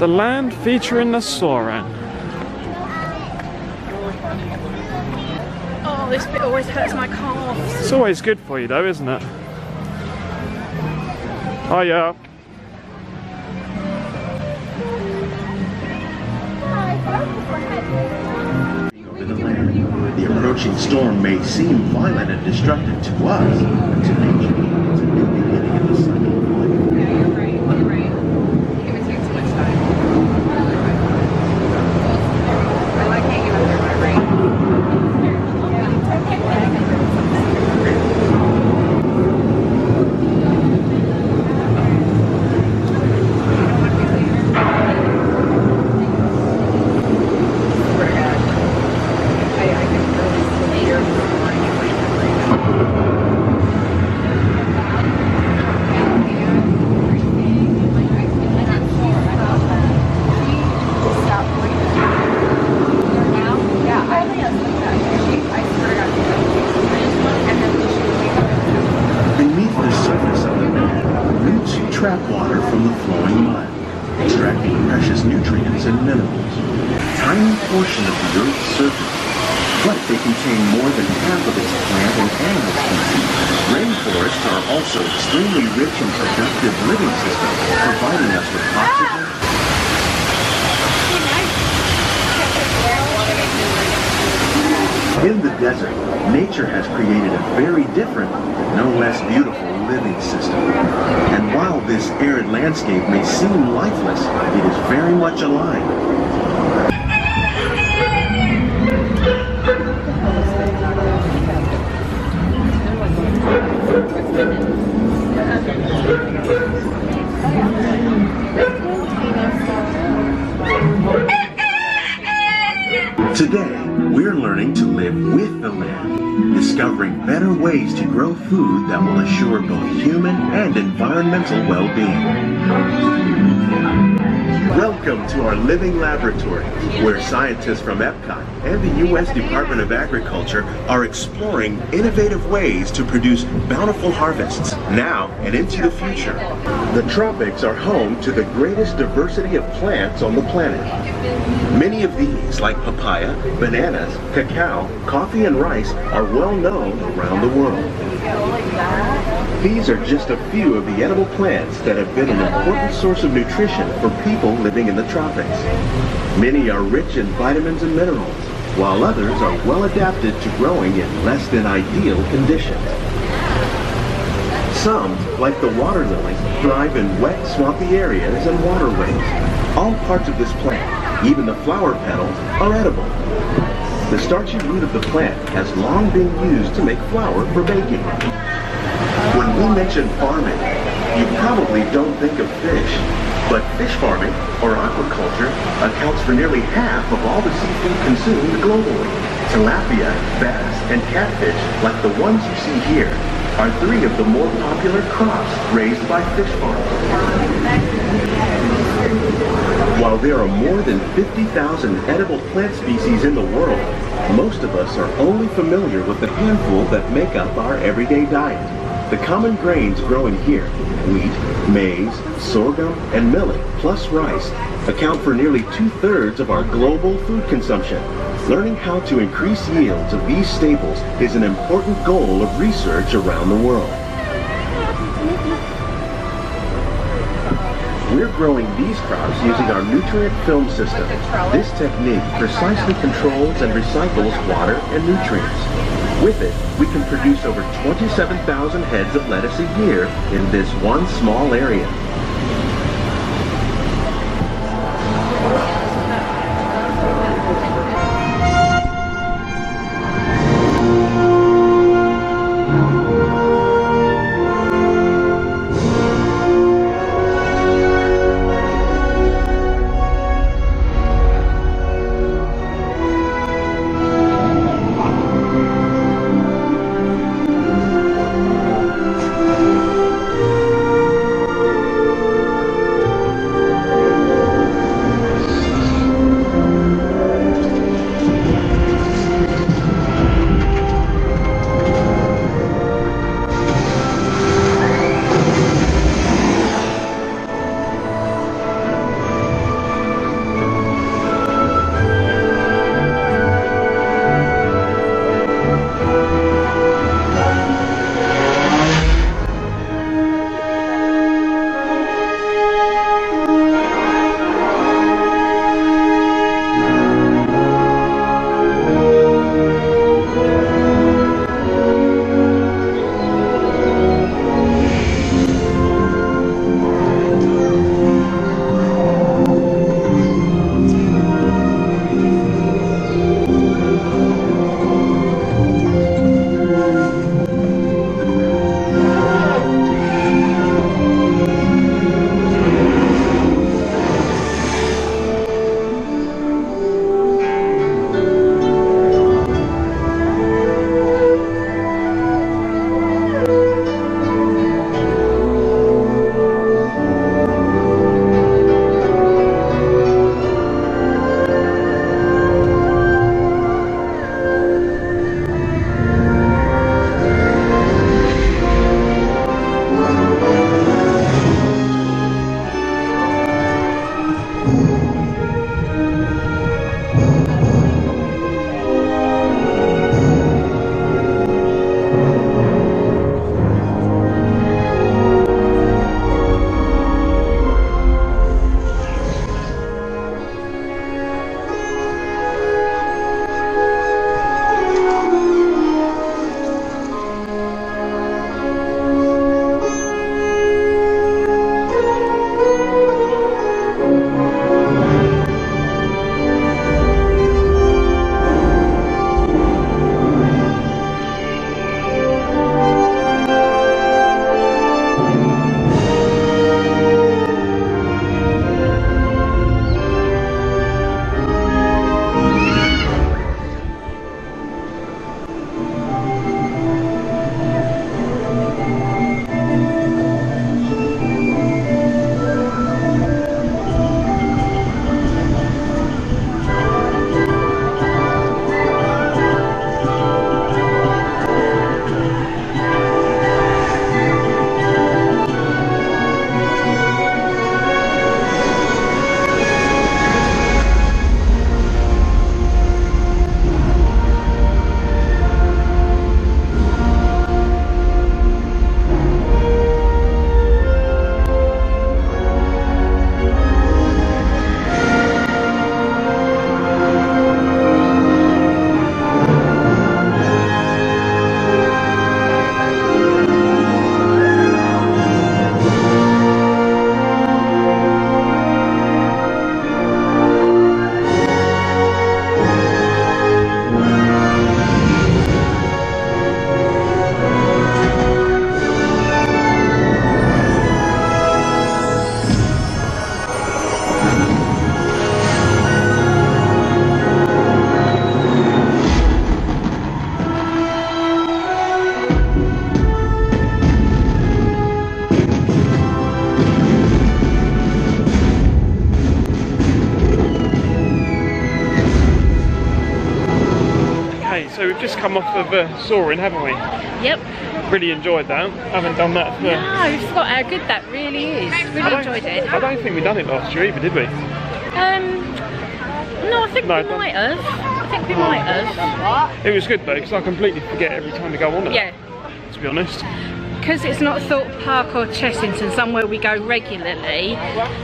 The land featuring the Soaring. Oh, this bit always hurts my calves. It's always good for you though, isn't it? Oh yeah. Over the land. The approaching storm may seem violent and destructive to us, but to nature, it's a new beginning in the cycle of life. Yeah, you're right. You're right. It would take so much time. I like hanging up there by Beneath the surface of the land, roots trap water from the flowing mud, extracting precious nutrients and minerals. Tiny portion of the Earth's surface, but they contain more than half of its plant and animal species. Rainforests are also extremely rich and productive living systems, providing us with oxygen. In the desert, nature has created a very different, but no less beautiful living system. And while this arid landscape may seem lifeless, it is very much alive. Today, we're learning to live with the land, discovering better ways to grow food that will assure both human and environmental well-being. Welcome to our living laboratory, where scientists from Epcot and the U.S. Department of Agriculture are exploring innovative ways to produce bountiful harvests now and into the future. The tropics are home to the greatest diversity of plants on the planet. Many of these, like papaya, bananas, cacao, coffee, and rice, are well known around the world. These are just a few of the edible plants that have been an important source of nutrition for people living in the tropics. Many are rich in vitamins and minerals, while others are well adapted to growing in less than ideal conditions. Some, like the water lily, thrive in wet, swampy areas and waterways. All parts of this plant, even the flower petals, are edible. The starchy root of the plant has long been used to make flour for baking. When we mention farming, you probably don't think of fish, but fish farming, or aquaculture, accounts for nearly half of all the seafood consumed globally. Tilapia, bass, and catfish, like the ones you see here, are three of the more popular crops raised by fish farms. While there are more than 50,000 edible plant species in the world, most of us are only familiar with the handful that make up our everyday diet. The common grains growing here, wheat, maize, sorghum, and millet, plus rice, account for nearly 2/3 of our global food consumption. Learning how to increase yields of these staples is an important goal of research around the world. We're growing these crops using our nutrient film system. This technique precisely controls and recycles water and nutrients. With it, we can produce over 27,000 heads of lettuce a year in this one small area. we've just come off of soaring, haven't we? Yep. Really enjoyed that. Haven't done that for... No, I forgot how good that really is. Really enjoyed it. I don't think we done it last year either, did we? No, I think we might have. I think we might have. It was good though, because I completely forget every time we go on it. Yeah. To be honest. Because it's not Thorpe Park or Chessington, somewhere we go regularly,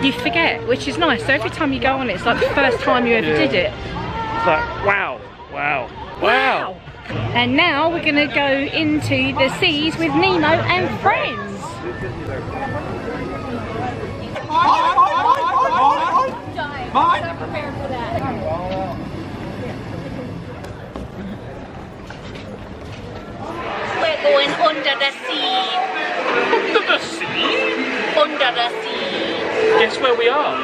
you forget, which is nice. So every time you go on it, it's like the first time you ever did it. It's like, wow, wow, wow. And now we're going to go into the seas with Nemo and friends. So prepared for that. We're going under the sea. Under the sea? Under the sea. Guess where we are?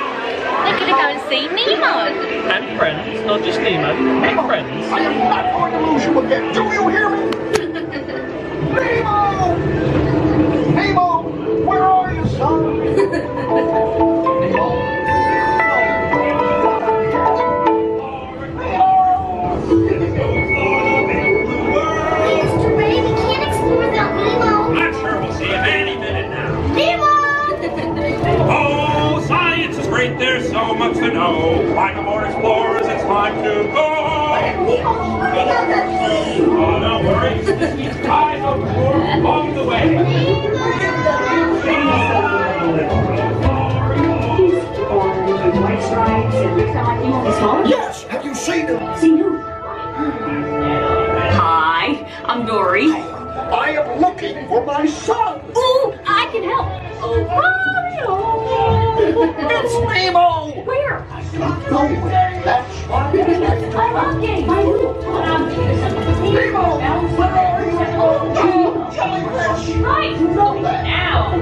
We're going to go and see Nemo. And friends, not just Nemo, and friends. I am not going to lose you again. Do you hear me? Nemo! Nemo! Where are you, son? Nemo! I'm sure we'll see him any minute now. Oh, science is great, there's so much to know. Like aboard explorers, it's time to go. Oh, no worries, this means ties overboard along the way. Yes, have you seen him? Hi, I'm Dory. I am looking for my son. Ooh, I can help. Oh, It's Nemo. where? No way. That's right. I love games. Nemo, where are you? Oh, jellyfish. Right. Now,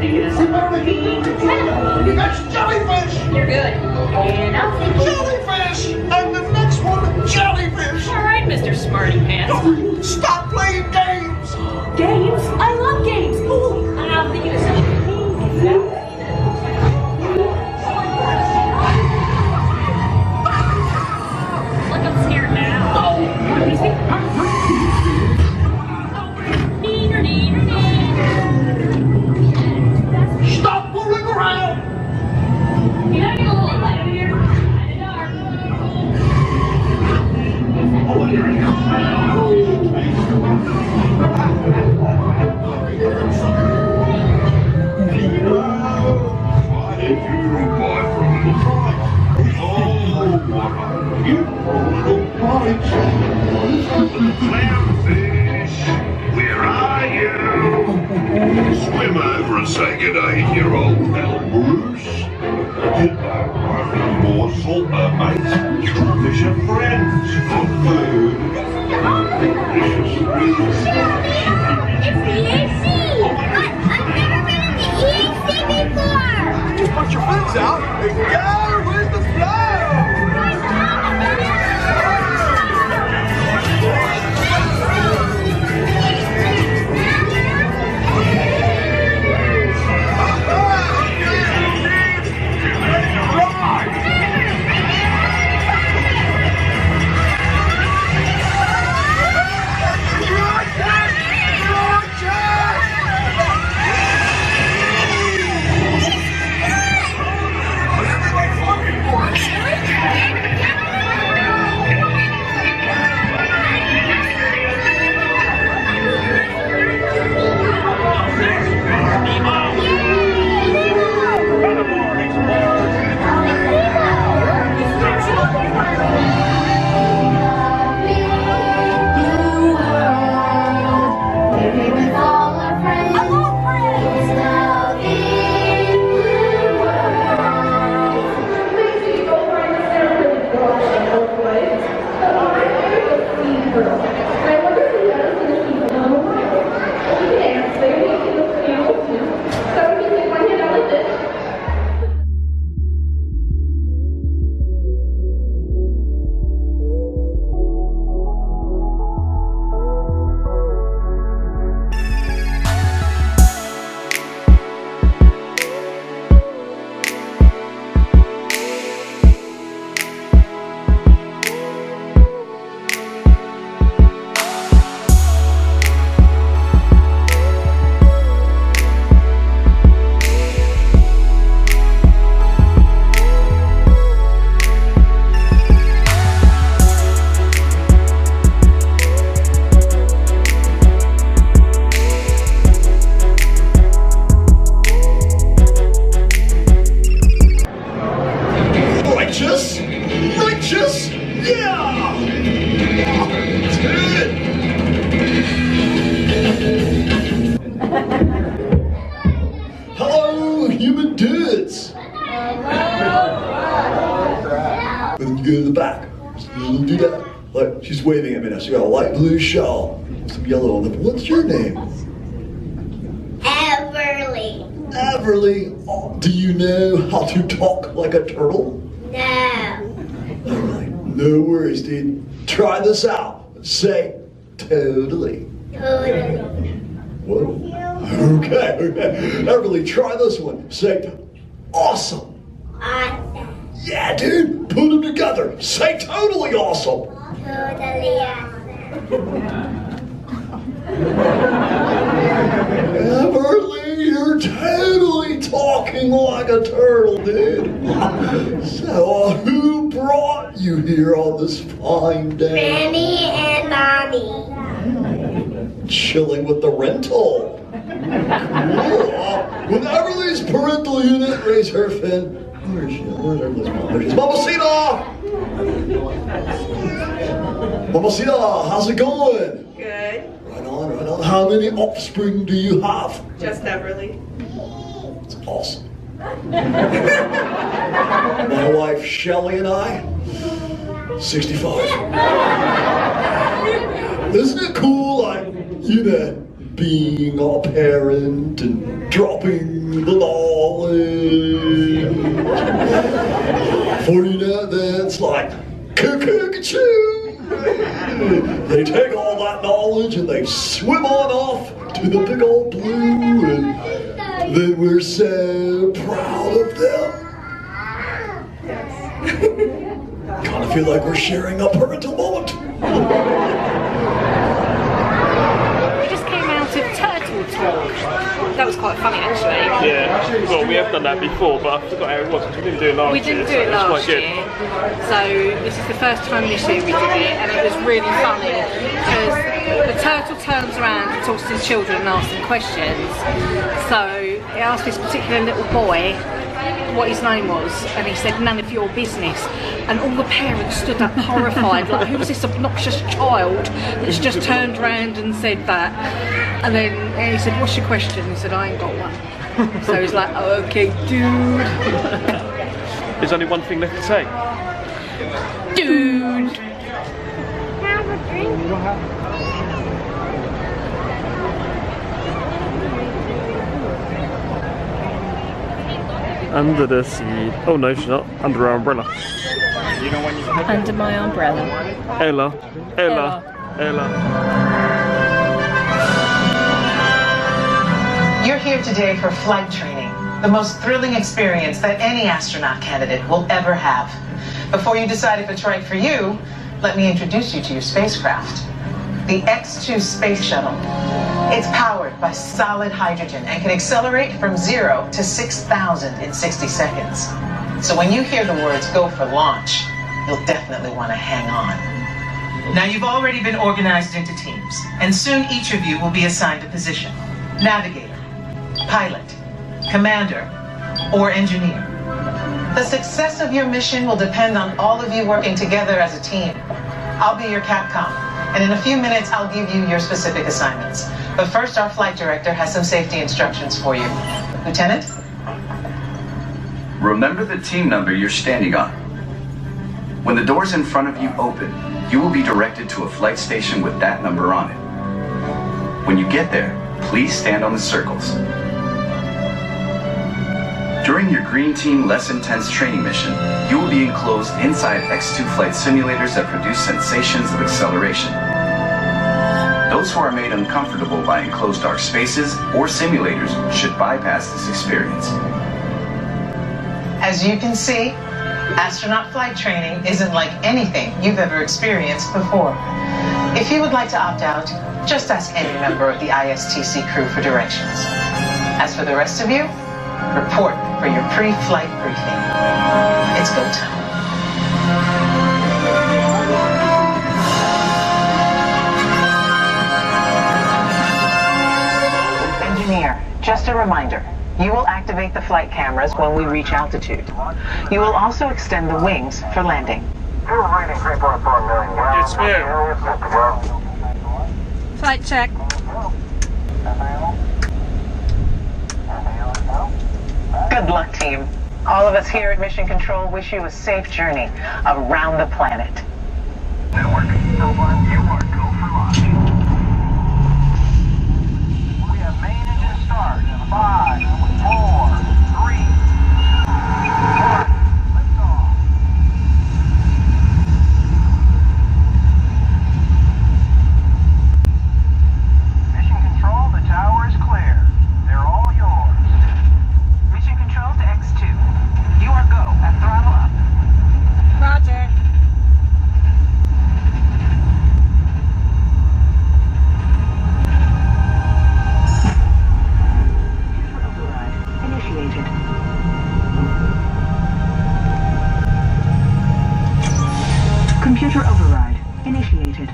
That's jellyfish. you're good. And I'll take Jellyfish. And the next one, jellyfish. All right, Mr. Smarty Pants. Stop playing games. Games? I love games. Ooh, I'll think of something. Look, I'm scared now. Stop fooling around. You know, you're a little light over here. Kind of dark. Clownfish, where are you? Swim over and say good day to your old pal Bruce. Morsel, mate. Fish are friends for food. Delicious squeeze. It's the AC! But I've never been in the EAC before! Just put your fins out and go with the flow. Yeah! Hello, human dudes! Then you go to the back. Don't do that. Like, she's waving at me now. She got a light blue shawl, some yellow on them. What's your name? Everly. Everly. Oh, do you know how to talk like a turtle? No. Alright, no worries, dude. Try this out. Say totally. Totally. Whoa. Okay. Everly, try this one. Say awesome. Awesome. Yeah, dude. Put them together. Say totally awesome. Totally awesome. Everly, you're totally talking like a turtle, dude. So, who brought you here on this fine day? Granny and Mommy. Chilling with the rental. Cool. With Everly's parental unit, raise her fin. Where is she? Where's Everly's mom? There she is. Mamacita! Mamacita, how's it going? Good. Right on, right on. How many offspring do you have? Just Everly. It's awesome. My wife Shelly and I, 65. Isn't it cool, like, you know, being a parent and dropping the knowledge? For you know, that's like, cuckoo-ca-choo. They take all that knowledge and they swim on off to the big old blue, and then we're so proud of them. Kind of feel like we're sharing a parental moment. We just came out of Turtle Talk. That was quite funny, actually. Yeah, well, we have done that before, but I forgot how it was because we didn't do it last year. We didn't do it last year, so this is the first time this year we did it, and it was really funny because the turtle turns around and talks to the children and asks them questions. So it asked this particular little boy what his name was, and he said, "None of your business." And all the parents stood up horrified, like, who's this obnoxious child that's just turned around and said that? And then he said, "What's your question?" He said, "I ain't got one." So he's like, "Oh, okay, dude." There's only one thing left to say. Dude. Have a drink. Under the sea. Oh no, she's not. Under our umbrella. Under my umbrella. Ella. Ella. Ella. You're here today for flight training, the most thrilling experience that any astronaut candidate will ever have. Before you decide if it's right for you, let me introduce you to your spacecraft. The X-2 Space Shuttle. It's powered by solid hydrogen and can accelerate from 0 to 6,000 in 60 seconds. So when you hear the words "go for launch," you'll definitely want to hang on. Now, you've already been organized into teams, and soon each of you will be assigned a position: navigator, pilot, commander, or engineer. The success of your mission will depend on all of you working together as a team. I'll be your Capcom, and in a few minutes I'll give you your specific assignments. But first, our flight director has some safety instructions for you. Lieutenant? Remember the team number you're standing on. When the doors in front of you open, you will be directed to a flight station with that number on it. When you get there, please stand on the circles. During your Green Team Less Intense training mission, you will be enclosed inside X2 flight simulators that produce sensations of acceleration. Those who are made uncomfortable by enclosed dark spaces or simulators should bypass this experience. As you can see, astronaut flight training isn't like anything you've ever experienced before. If you would like to opt out, just ask any member of the ISTC crew for directions. As for the rest of you, report for your pre-flight briefing. It's go time. Engineer, just a reminder. You will activate the flight cameras when we reach altitude. You will also extend the wings for landing. Fuel rating 3.4 million gallons. Yes, Flight check. Good luck, team. All of us here at Mission Control wish you a safe journey around the planet. Network. You are go for launch. We have main engine start. 5, 4, 3, 1. Lift off. Mission Control, the tower is clear. They're all yours. Mission Control to X2. You are go at throttle up. Roger. Computer override initiated.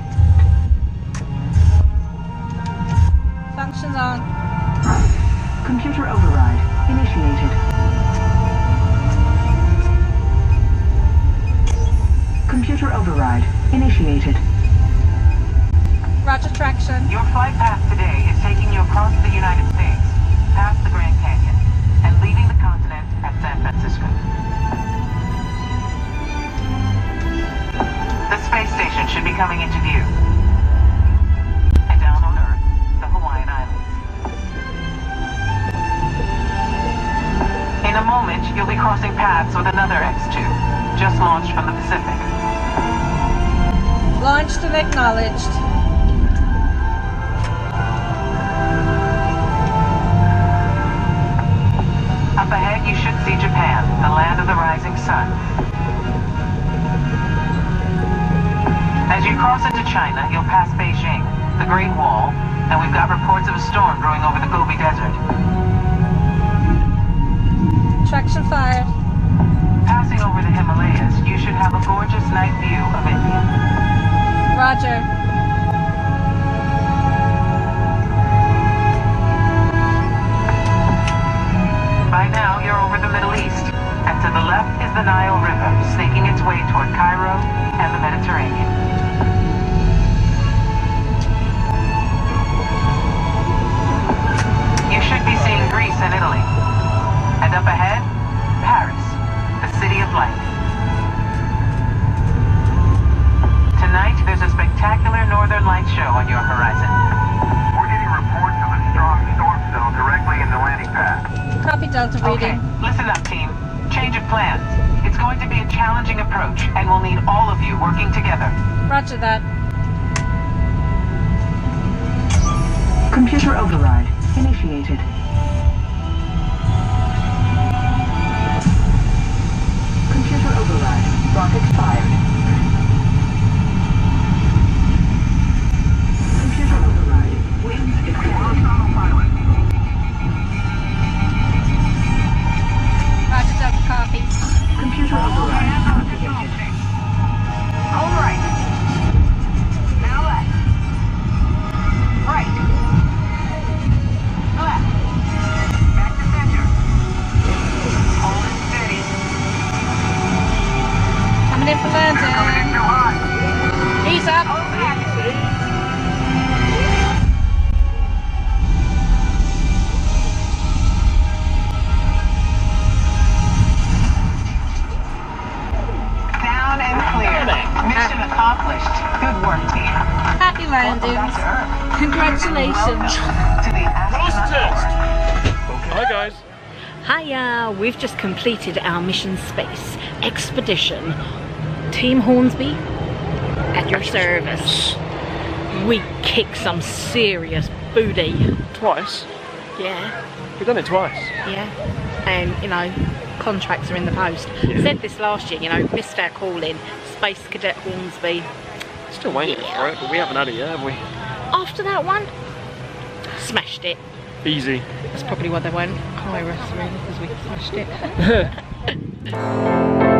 Functions on. Computer override initiated. Computer override initiated. Roger traction. Your flight path today is taking you across the United States, past the Grand Canyon, and leaving the continent at San Francisco. The space station should be coming into view. And down on Earth, the Hawaiian Islands. In a moment, you'll be crossing paths with another X2, just launched from the Pacific. Launched and acknowledged. Up ahead, you should see Japan, the land of the rising sun. As you cross into China, you'll pass Beijing, the Great Wall, and we've got reports of a storm brewing over the Gobi Desert. Traction fired. Passing over the Himalayas, you should have a gorgeous night view of India. Roger. By now, you're over the Middle East, and to the left is the Nile River, snaking its way toward Cairo and the Mediterranean. You should be seeing Greece and Italy. And up ahead, Paris, the city of light. Tonight, there's a spectacular northern light show on your horizon. We're getting reports of a strong storm cell directly in the landing pad. Copy Delta reading. Okay, listen up, team. Change of plans. It's going to be a challenging approach, and we'll need all of you working together. Roger that. Computer override initiated. Computer override. Rocket fired. Computer override. Wings accepted. Roger Delta copy. Computer override activated. All right. Now left. Right. Left. Back to center. Hold it steady. Coming in for landing. Coming in too high. Ease up. Hold back. Down and clear. Mission accomplished. Good work, team. Happy landings. Welcome back to Earth. Congratulations. To the astronaut. Hi guys. Hiya, we've just completed our mission space expedition. Team Hornsby, at your service. We kicked some serious booty. Twice? Yeah, We've done it twice. yeah. And, you know, contracts are in the post. Yeah. Said this last year, you know, missed our calling. Space Cadet Hornsby. Still waiting for it, but we haven't had it yet, have we? After that one, smashed it. Easy. That's probably why they won't hire us, really, because we smashed it.